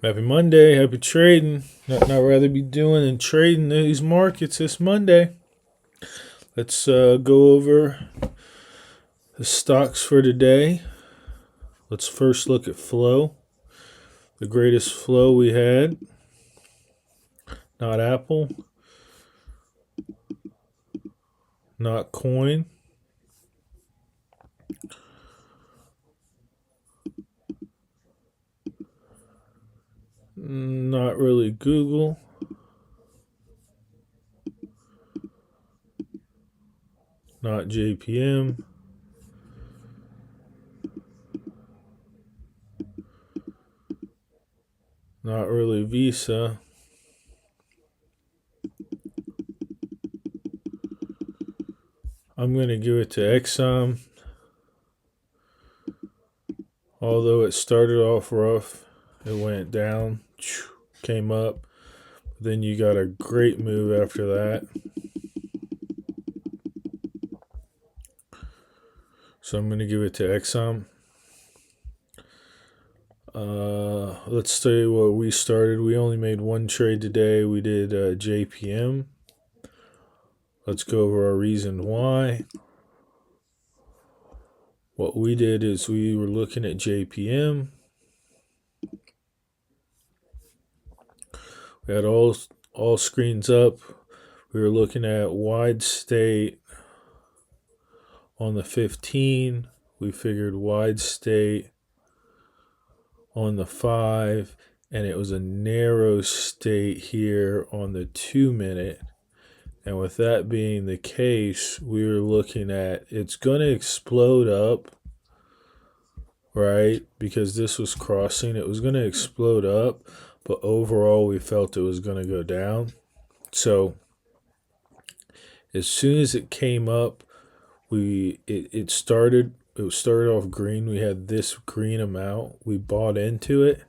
Happy Monday, happy trading. Nothing I'd rather be doing than trading these markets this Monday. Let's go over the stocks for today. Let's first look at flow. The greatest flow we had, not Apple, not Coin, not really Google, not JPM, not really Visa, I'm going to give it to Exxon. Although it started off rough, it went down, came up. Then you got a great move after that. So I'm going to give it to Exxon. Let's say what we started. We only made one trade today. We did JPM. Let's go over our reason why. What we did is we were looking at JPM. We had all screens up. We were looking at wide state on the 15. We figured wide state on the 5, and it was a narrow state here on the 2-minute. And with that being the case, we were looking at it's going to explode up, right? Because this was crossing, it was going to explode up, but overall we felt it was going to go down. So as soon as it came up, it started off green. We had this green amount. We bought into it.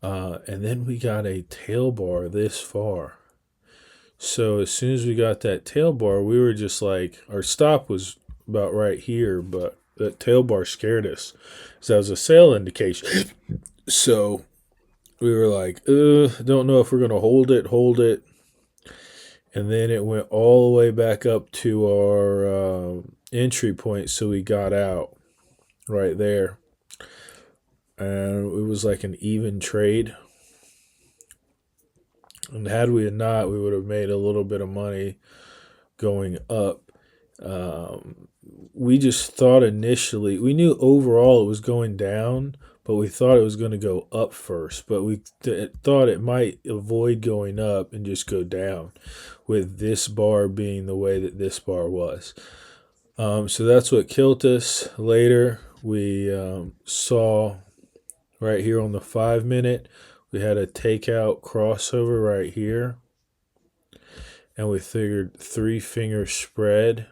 And then we got a tail bar this far. So as soon as we got that tail bar, we were just like, our stop was about right here, but that tail bar scared us. So that was a sale indication. So we were like, don't know if we're going to hold it. And then it went all the way back up to our entry point, so we got out right there. And it was like an even trade. And had we not, we would have made a little bit of money going up. We just thought initially, we knew overall it was going down, but we thought it was going to go up first. But we thought it might avoid going up and just go down, with this bar being the way that this bar was. So that's what killed us. Later, we saw right here on the 5-minute, we had a takeout crossover right here. And we figured 3-finger spread.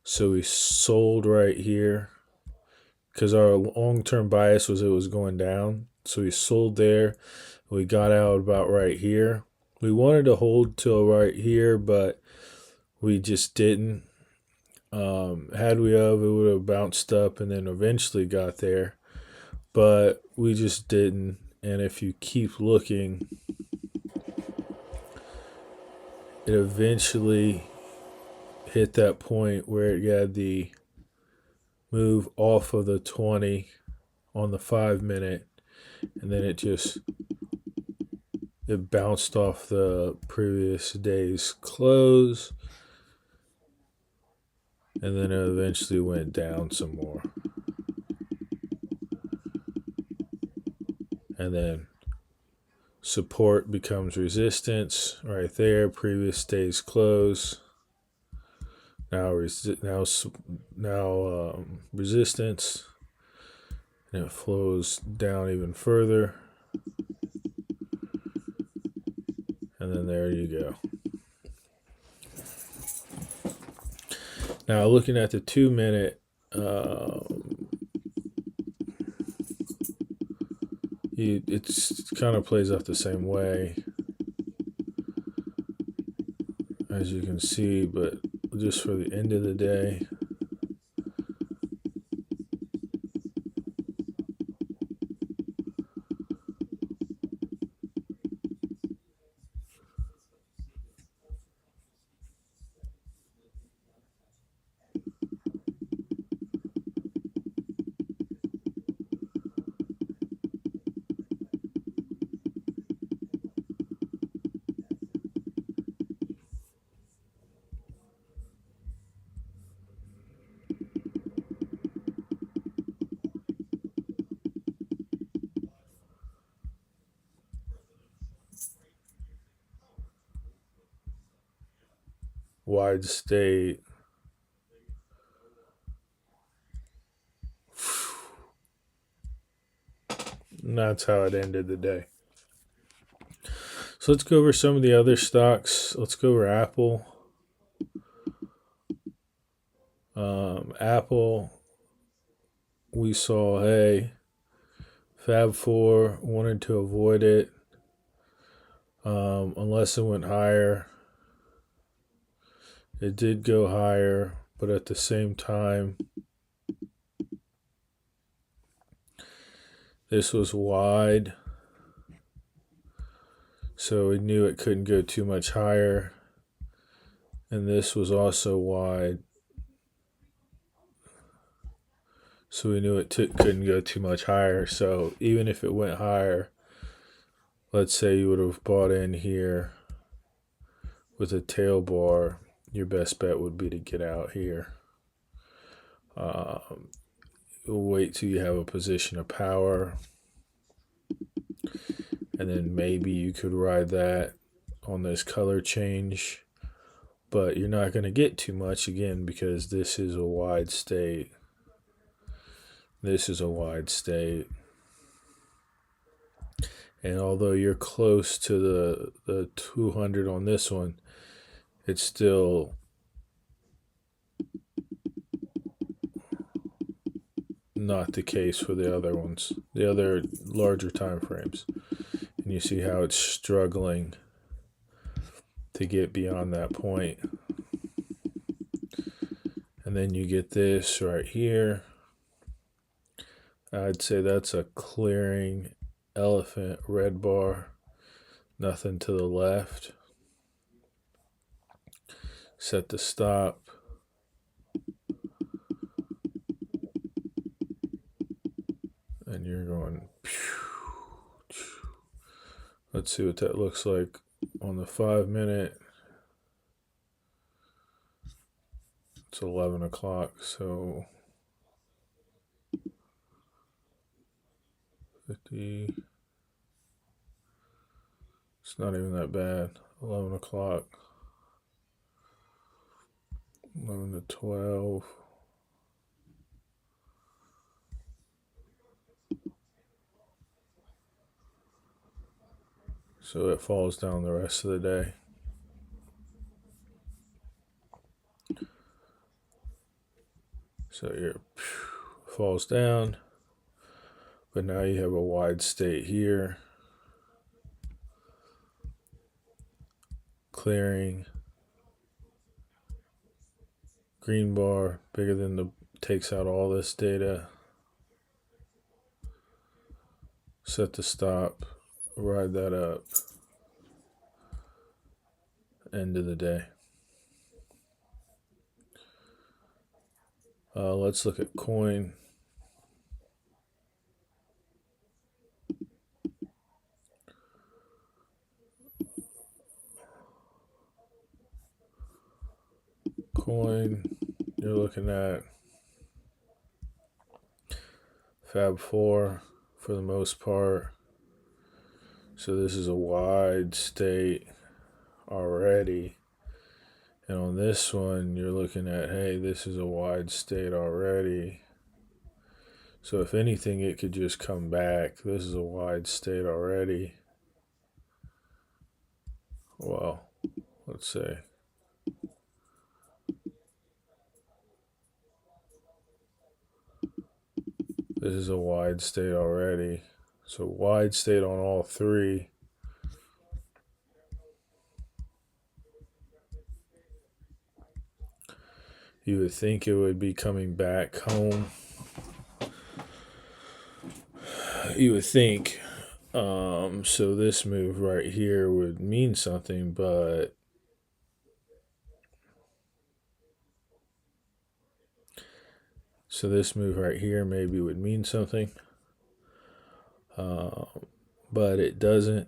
So we sold right here because our long-term bias was it was going down. So we sold there. We got out about right here. We wanted to hold till right here, but we just didn't. Had we have, it would have bounced up and then eventually got there. But we just didn't. And if you keep looking, it eventually hit that point where it had the move off of the 20 on the 5-minute, and then it bounced off the previous day's close, and then it eventually went down some more. And then support becomes resistance right there, previous day's close. Now resistance, and it flows down even further, and then there you go. Now looking at the 2-minute, it's kind of plays out the same way as you can see, but just for the end of the day. wide state. And that's how it ended the day. So let's go over some of the other stocks. Let's go over Apple. Apple, we saw, hey, Fab 4 wanted to avoid it unless it went higher. It did go higher, but at the same time, this was wide. So we knew it couldn't go too much higher. And this was also wide. So we knew it couldn't go too much higher. So even if it went higher, let's say you would have bought in here with a tail bar, your best bet would be to get out here. Wait till you have a position of power, and then maybe you could ride that on this color change, but you're not going to get too much again because this is a wide state. This is a wide state. And although you're close to the 200 on this one, it's still not the case for the other ones, the other larger time frames. And you see how it's struggling to get beyond that point. And then you get this right here. I'd say that's a clearing elephant red bar. Nothing to the left. Set the stop. And you're going. Let's see what that looks like on the 5 minute. It's 11 o'clock, so 50. It's not even that bad. 11 o'clock. 11 to 12. So it falls down the rest of the day. So it falls down. But now you have a wide state here. Clearing. Green bar, bigger than takes out all this data. Set the stop. Ride that up. End of the day. Let's look at coin. Coin, you're looking at Fab 4 for the most part. So this is a wide state already. And on this one, you're looking at, hey, this is a wide state already. So if anything, it could just come back. This is a wide state already. Well, let's say. This is a wide state already. So wide state on all three. You would think it would be coming back home. You would think. So this move right here would mean something, but so this move right here maybe would mean something. But it doesn't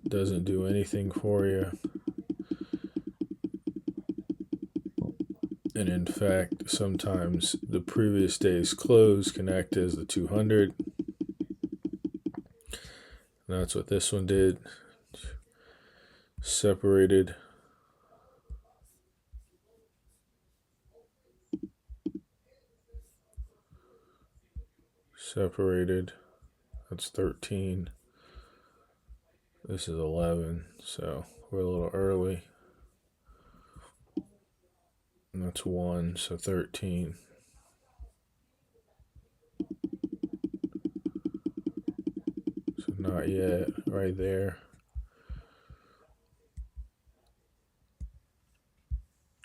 do anything for you. And in fact, sometimes the previous day's close can act as the 200. And that's what this one did. Separated. separated. That's 13. This is 11, so we're a little early. And that's 1, so 13. So not yet, right there.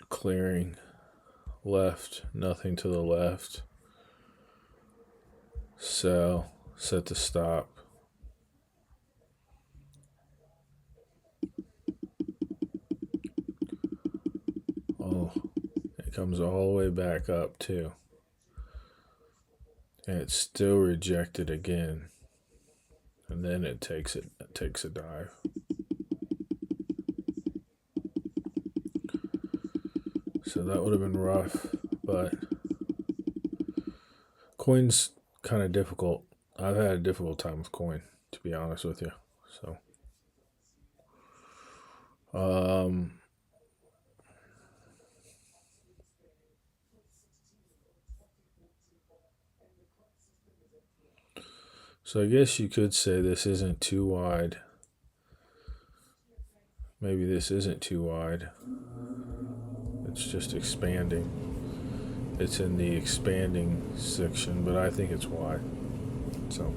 Clearing left, nothing to the left. Sell, set to stop. Oh, it comes all the way back up too. And it's still rejected again. And then it takes a dive. So that would have been rough, but coin's kind of difficult. I've had a difficult time with coin, to be honest with you. So I guess you could say this isn't too wide. Maybe this isn't too wide. It's just expanding. It's in the expanding section, but I think it's wide. So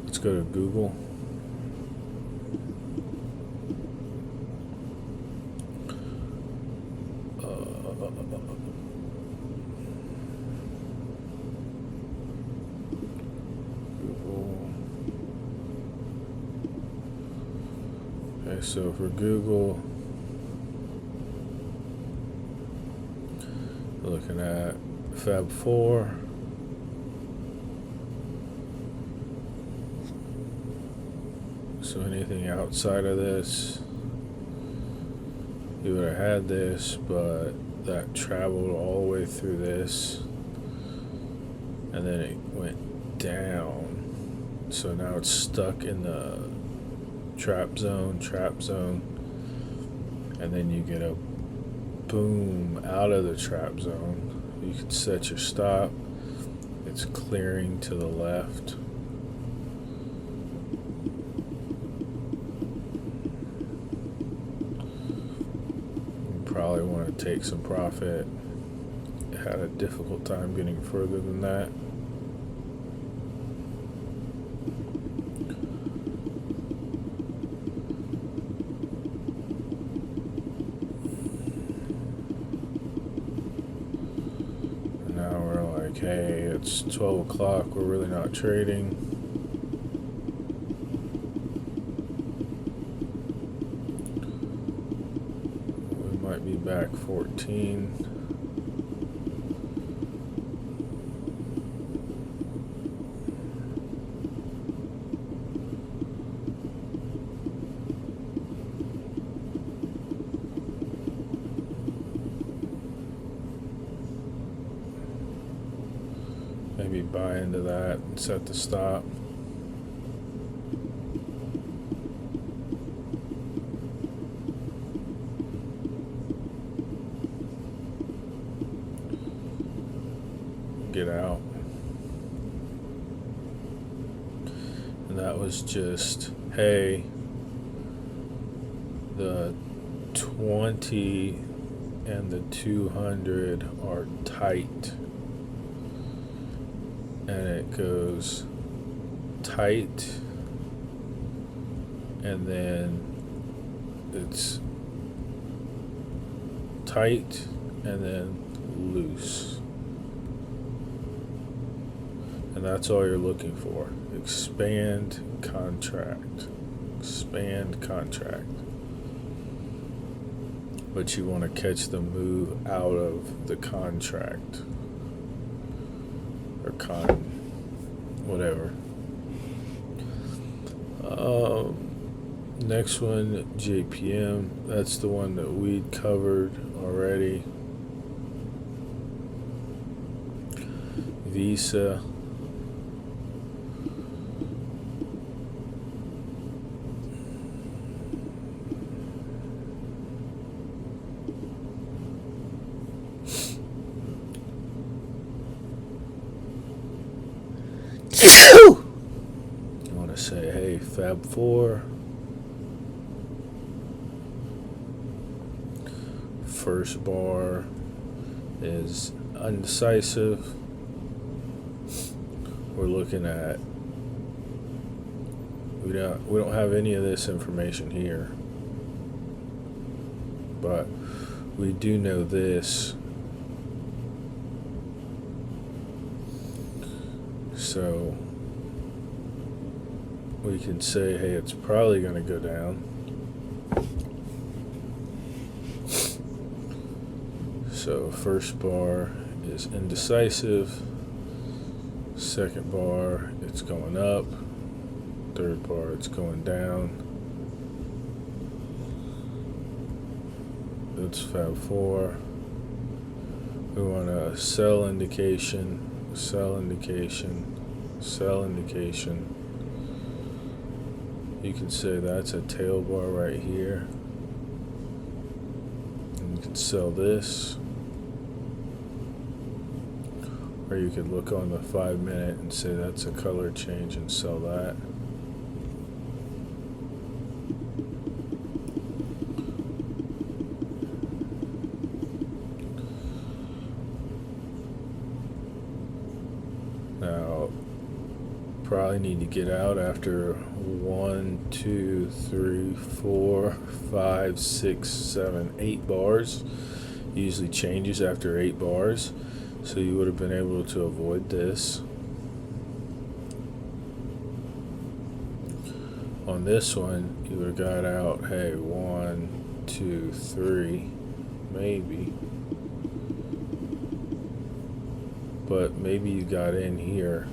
let's go to Google. Okay, so for Google, we're looking at Fab 4. So anything outside of this, you would have had this, but that traveled all the way through this, and then it went down. So now it's stuck in the trap zone, and then you get a boom out of the trap zone. You can set your stop. It's clearing to the left. You probably want to take some profit. Had a difficult time getting further than that. Okay, it's 12 o'clock. We're really not trading. We might be back 14. Maybe buy into that and set the stop. Get out. And that was just, hey, the 20 and the 200 are tight. And it goes tight, and then it's tight, and then loose. And that's all you're looking for. Expand contract. Expand contract. But you want to catch the move out of the contract. Or whatever. Next one, JPM. That's the one that we'd covered already. Visa. You want to say, hey, Fab 4, first bar is undecisive. We're looking at, we don't have any of this information here, but we do know this. So we can say, hey, it's probably going to go down. So first bar is indecisive. Second bar, it's going up. Third bar, it's going down. That's Fab 4. We want a sell indication, sell indication, sell indication. You can say that's a tail bar right here. And you can sell this. Or you could look on the 5 minute and say that's a color change and sell that. Now, probably need to get out after 1, 2, 3, 4, 5, 6, 7, 8 bars. Usually changes after 8 bars. So you would have been able to avoid this. On this one, you would have got out, hey, 1, 2, 3, maybe. But maybe you got in here,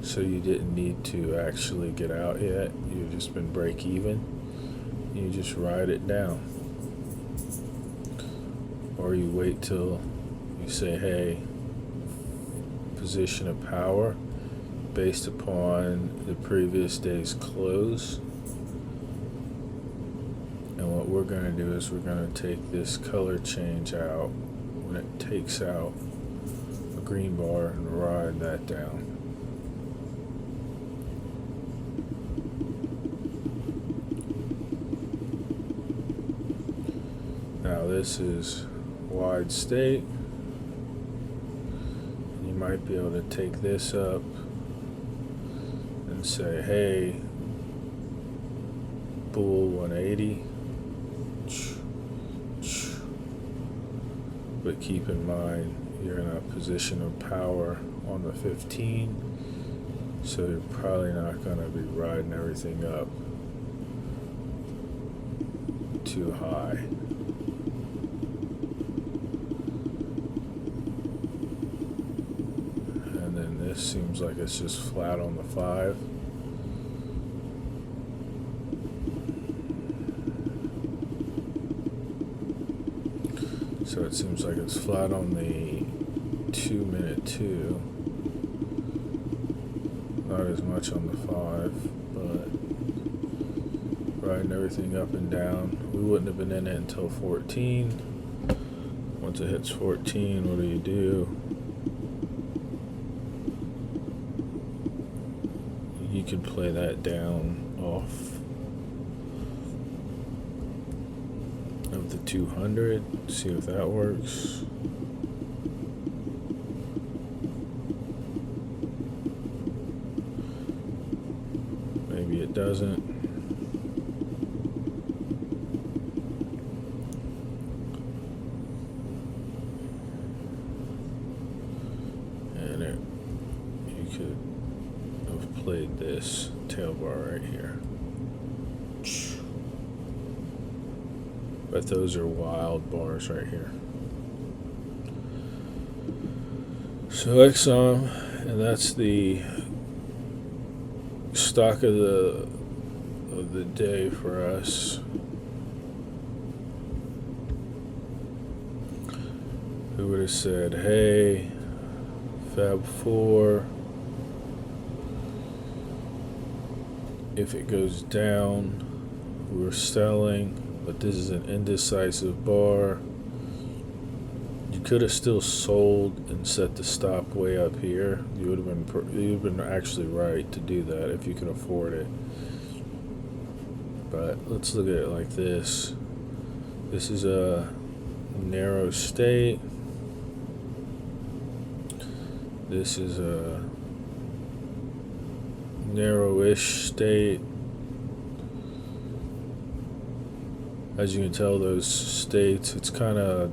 so you didn't need to actually get out yet. You've just been break even. You just ride it down. Or you wait till you say, hey, position of power based upon the previous day's close. And what we're going to do is we're going to take this color change out when it takes out a green bar and ride that down. Now this is wide state. You might be able to take this up and say, hey, bull 180. But keep in mind, you're in a position of power on the 15, so you're probably not going to be riding everything up too high. This seems like it's just flat on the 5. So it seems like it's flat on the 2 minute 2. Not as much on the 5, but riding everything up and down. We wouldn't have been in it until 14. Once it hits 14, what do? You can play that down off of the 200, see if that works. Maybe it doesn't. And you could have played this tail bar right here. But those are wild bars right here. So Exxon, and that's the stock of the day for us. Who would have said, hey, Fab 4, if it goes down, we're selling, but this is an indecisive bar. You You could have still sold and set the stop way up here. You would have been actually right to do that if you can afford it. But let's look at it like this. This is a narrow state. This is a narrowish state. As you can tell, those states, it's kind of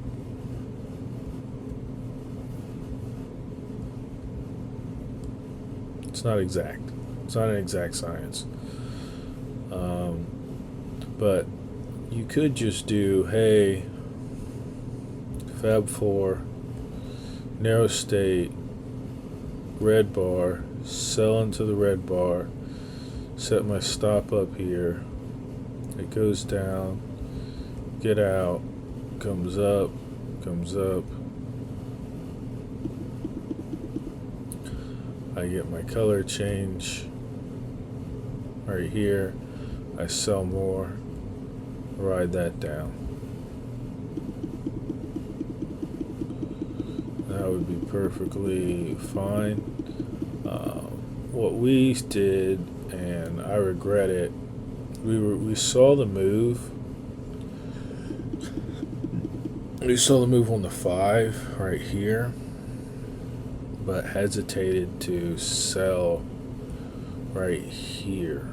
it's not exact. It's not an exact science. But you could just do, hey, Fab 4, narrow state, red bar, sell into the red bar, set my stop up here, it goes down, get out, comes up, I get my color change right here, I sell more, ride that down. That would be perfectly fine. What we did, and I regret it, we saw the move. We saw the move on the 5 right here, but hesitated to sell right here,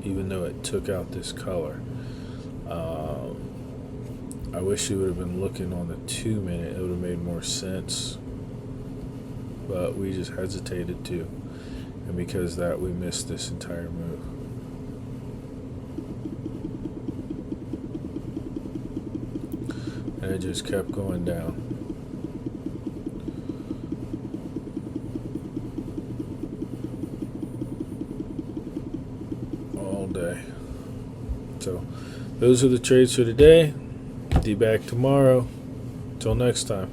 even though it took out this color. I wish you would have been looking on the 2-minute. It would have made more sense. But we just hesitated to. And because of that, we missed this entire move. And it just kept going down. All day. So those are the trades for today. Be back tomorrow. Till next time.